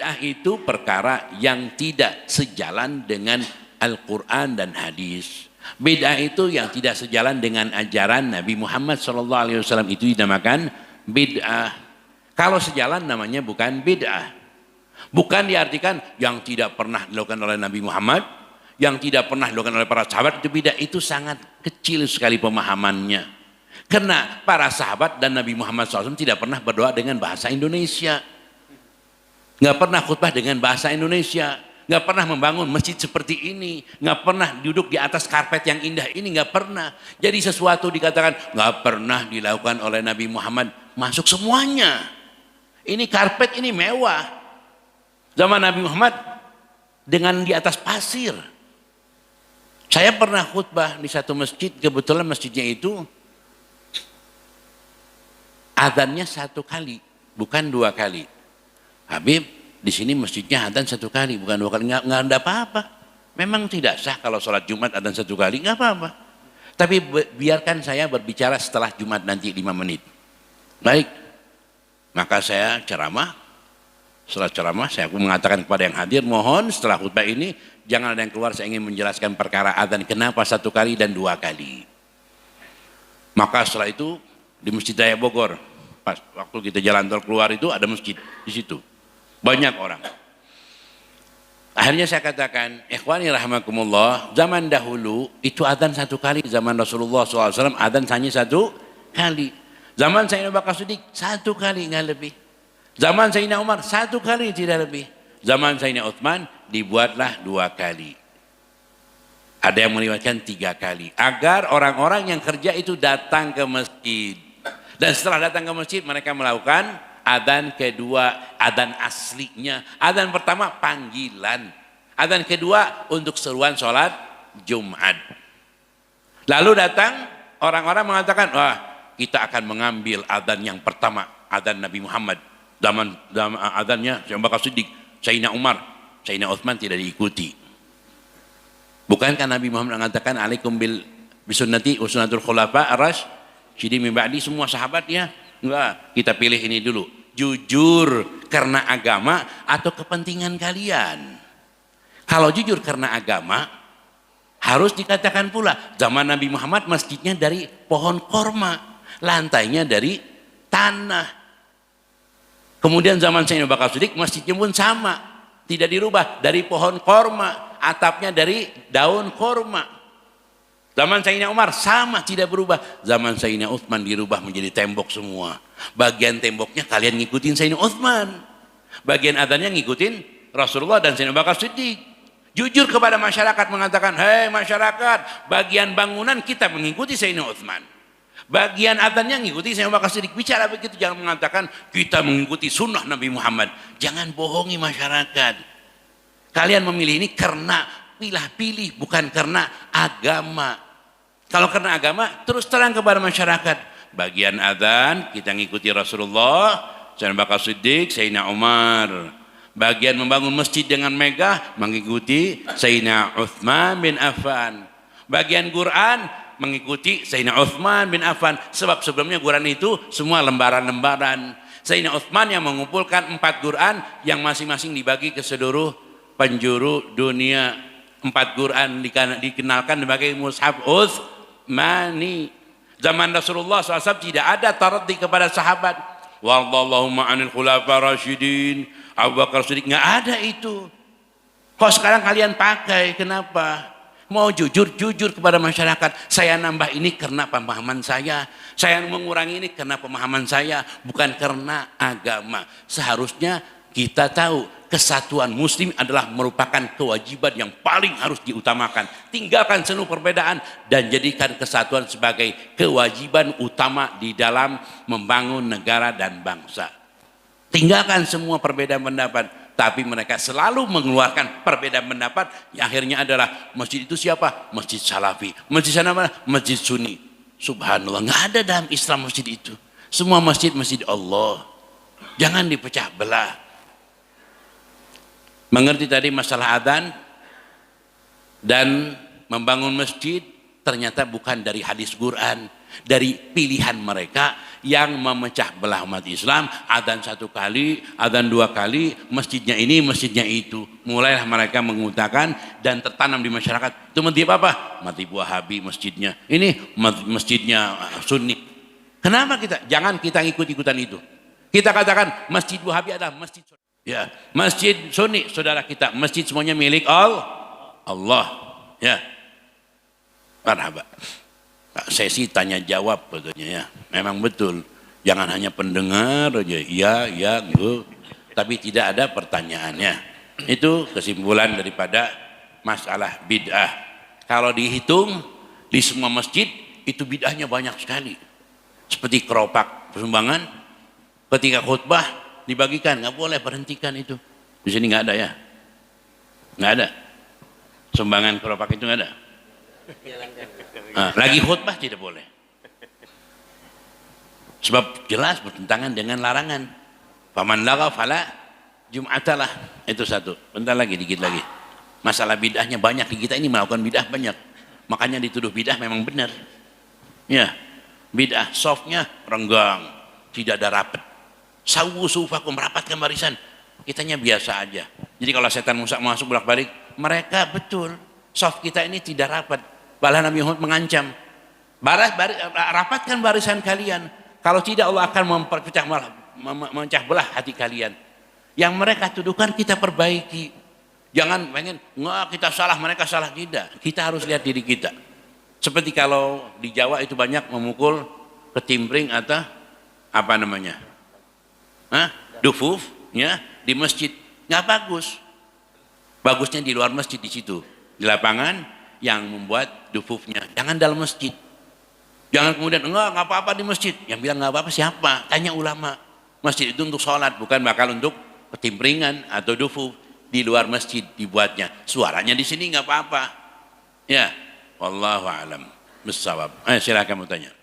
Bid'ah itu perkara yang tidak sejalan dengan Al-Quran dan hadis. Bid'ah itu yang tidak sejalan dengan ajaran Nabi Muhammad SAW, itu dinamakan bid'ah. Kalau sejalan namanya bukan bid'ah. Bukan diartikan yang tidak pernah dilakukan oleh Nabi Muhammad, yang tidak pernah dilakukan oleh para sahabat itu bid'ah. Itu sangat kecil sekali pemahamannya. Karena para sahabat dan Nabi Muhammad SAW tidak pernah berdoa dengan bahasa Indonesia. Nggak pernah khutbah dengan bahasa Indonesia. Nggak pernah membangun masjid seperti ini. Nggak pernah duduk di atas karpet yang indah ini. Nggak pernah. Jadi sesuatu dikatakan nggak pernah dilakukan oleh Nabi Muhammad. Masuk semuanya. Ini karpet ini mewah. Zaman Nabi Muhammad dengan di atas pasir. Saya pernah khutbah di satu masjid, kebetulan masjidnya itu adzannya 1 kali, bukan 2 kali. Habib, di sini masjidnya adzan 1 kali, bukan 2 kali, nggak ada apa-apa. Memang tidak sah kalau sholat Jumat adzan 1 kali, nggak apa-apa. Tapi biarkan saya berbicara setelah Jumat nanti 5 menit. Baik, maka saya ceramah. Setelah ceramah saya mengatakan kepada yang hadir, mohon setelah khutbah ini jangan ada yang keluar, saya ingin menjelaskan perkara adzan kenapa 1 kali dan 2 kali. Maka setelah itu di Masjid Raya Bogor, pas waktu kita jalan tol keluar itu ada masjid di situ, banyak orang. Akhirnya saya katakan, ikhwani rahimakumullah, zaman dahulu itu adzan 1 kali, zaman Rasulullah SAW adzan hanya 1 kali. Zaman Sayyidina Abu Bakar Siddiq 1 kali, nggak lebih. Zaman Sayyidina Umar 1 kali, tidak lebih. Zaman Sayyidina Utsman dibuatlah 2 kali. Ada yang meriwayatkan 3 kali. Agar orang-orang yang kerja itu datang ke masjid. Dan setelah datang ke masjid mereka melakukan adzan kedua, adzan aslinya. Adzan pertama panggilan. Adzan kedua untuk seruan sholat Jumat. Lalu datang orang-orang mengatakan, wah kita akan mengambil adzan yang pertama, adzan Nabi Muhammad. Zaman adzannya Abu Bakar Siddiq, Sayyidina Umar, Sayyidina Utsman tidak diikuti. Bukankah Nabi Muhammad mengatakan alaikum bisunnati wa sunnatul khulafa ar-rasyidin min ba'di, semua sahabat ya? Enggak, kita pilih ini dulu. Jujur karena agama atau kepentingan kalian? Kalau jujur karena agama, harus dikatakan pula zaman Nabi Muhammad masjidnya dari pohon korma, lantainya dari tanah. Kemudian zaman Sayyidina Abu Bakar Siddiq masjidnya pun sama, tidak dirubah, dari pohon korma, atapnya dari daun korma. Zaman Sayyidina Umar sama, tidak berubah. Zaman Sayyidina Utsman dirubah menjadi tembok semua. Bagian temboknya kalian ngikutin Sayyidina Utsman, bagian adzannya ngikutin Rasulullah dan Sayyidina Abu Bakar Siddiq. Jujur kepada masyarakat mengatakan, hei masyarakat, bagian bangunan kita mengikuti Sayyidina Utsman, bagian adzannya ngikuti Sayyidina Abu Bakar Siddiq. Bicara begitu, jangan mengatakan kita mengikuti sunnah Nabi Muhammad. Jangan bohongi masyarakat. Kalian memilih ini karena pilih-pilih, bukan karena agama. Kalau karena agama, terus terang kepada masyarakat. Bagian adzan kita ngikuti Rasulullah, Sayyidina Abu Bakar Siddiq, Sayyidina Umar. Bagian membangun masjid dengan megah mengikuti Sayyidina Utsman bin Affan. Bagian Quran mengikuti Sayyidina Utsman bin Affan, sebab sebelumnya Quran itu semua lembaran-lembaran. Sayyidina Utsman yang mengumpulkan 4 Quran yang masing-masing dibagi ke seluruh penjuru dunia. 4 Quran dikenalkan sebagai mushaf Utsmani. Zaman Rasulullah SAW tidak ada taraddi kepada sahabat. Wallahumma anil khulafa rasyidin, Abu Bakar Siddiq, nggak ada itu. Kok sekarang kalian pakai? Kenapa? Mau jujur kepada masyarakat. Saya nambah ini karena pemahaman saya mengurangi ini karena pemahaman saya, bukan karena agama. Seharusnya kita tahu kesatuan muslim adalah merupakan kewajiban yang paling harus diutamakan. Tinggalkan seluruh perbedaan dan jadikan kesatuan sebagai kewajiban utama di dalam membangun negara dan bangsa. Tinggalkan semua perbedaan pendapat, tapi mereka selalu mengeluarkan perbedaan pendapat yang akhirnya adalah masjid itu siapa? Masjid Salafi. Masjid sana mana? Masjid Sunni. Subhanallah, nggak ada dalam Islam masjid itu. Semua masjid Allah. Jangan dipecah belah. Mengerti tadi masalah adzan dan membangun masjid ternyata bukan dari hadis Quran, dari pilihan mereka yang memecah belah umat Islam. Adzan 1 kali, adzan 2 kali, masjidnya ini, masjidnya itu. Mulailah mereka mengutakan dan tertanam di masyarakat. Itu masjid apa? Masjid Wahabi masjidnya. Ini masjidnya Sunni. Kenapa kita? Jangan kita ikut-ikutan itu. Kita katakan masjid Wahabi adalah masjid Sunni. Ya, masjid Sunni saudara kita. Masjid semuanya milik Allah. Ya. Marhaba. Sesi tanya jawab betulnya ya. Memang betul. Jangan hanya pendengar aja. Iya, iya, enggak. Tapi tidak ada pertanyaannya. Itu kesimpulan daripada masalah bid'ah. Kalau dihitung di semua masjid itu bid'ahnya banyak sekali. Seperti keropak persumbangan ketika khutbah dibagikan, nggak boleh, berhentikan itu. Di sini nggak ada ya. Nggak ada. Sumbangan keropak itu nggak ada. Lagi khutbah tidak boleh. Sebab jelas bertentangan dengan larangan. Faman lagha fala jum'atalah. Itu satu. Bentar lagi, dikit lagi. Masalah bid'ahnya banyak. Di kita ini melakukan bid'ah banyak. Makanya dituduh bid'ah memang benar. Ya, bid'ah softnya renggang, tidak ada rapat. Sawu sufakum, merapatkan barisan. Kitanya biasa aja. Jadi kalau setan Musa masuk bolak-balik, mereka betul. Soft kita ini tidak rapat. Malah Nabi Muhammad mengancam, rapatkan barisan kalian. Kalau tidak Allah akan memecah belah hati kalian. Yang mereka tuduhkan kita perbaiki. Jangan pengen, nggak kita salah, mereka salah. Tidak. Kita harus lihat diri kita. Seperti kalau di Jawa itu banyak memukul ketimbring atau apa namanya, dufuf, ya, di masjid. Nggak bagus. Bagusnya di luar masjid, di situ, di lapangan yang membuat dufufnya. Jangan dalam masjid. Jangan kemudian enggak apa-apa di masjid. Yang bilang nggak apa-apa siapa? Tanya ulama. Masjid itu untuk sholat, bukan bakal untuk ketimbringan atau dufuf. Di luar masjid dibuatnya. Suaranya di sini nggak apa-apa. Ya, wallahu a'lam bissawab. Silakan mau tanya.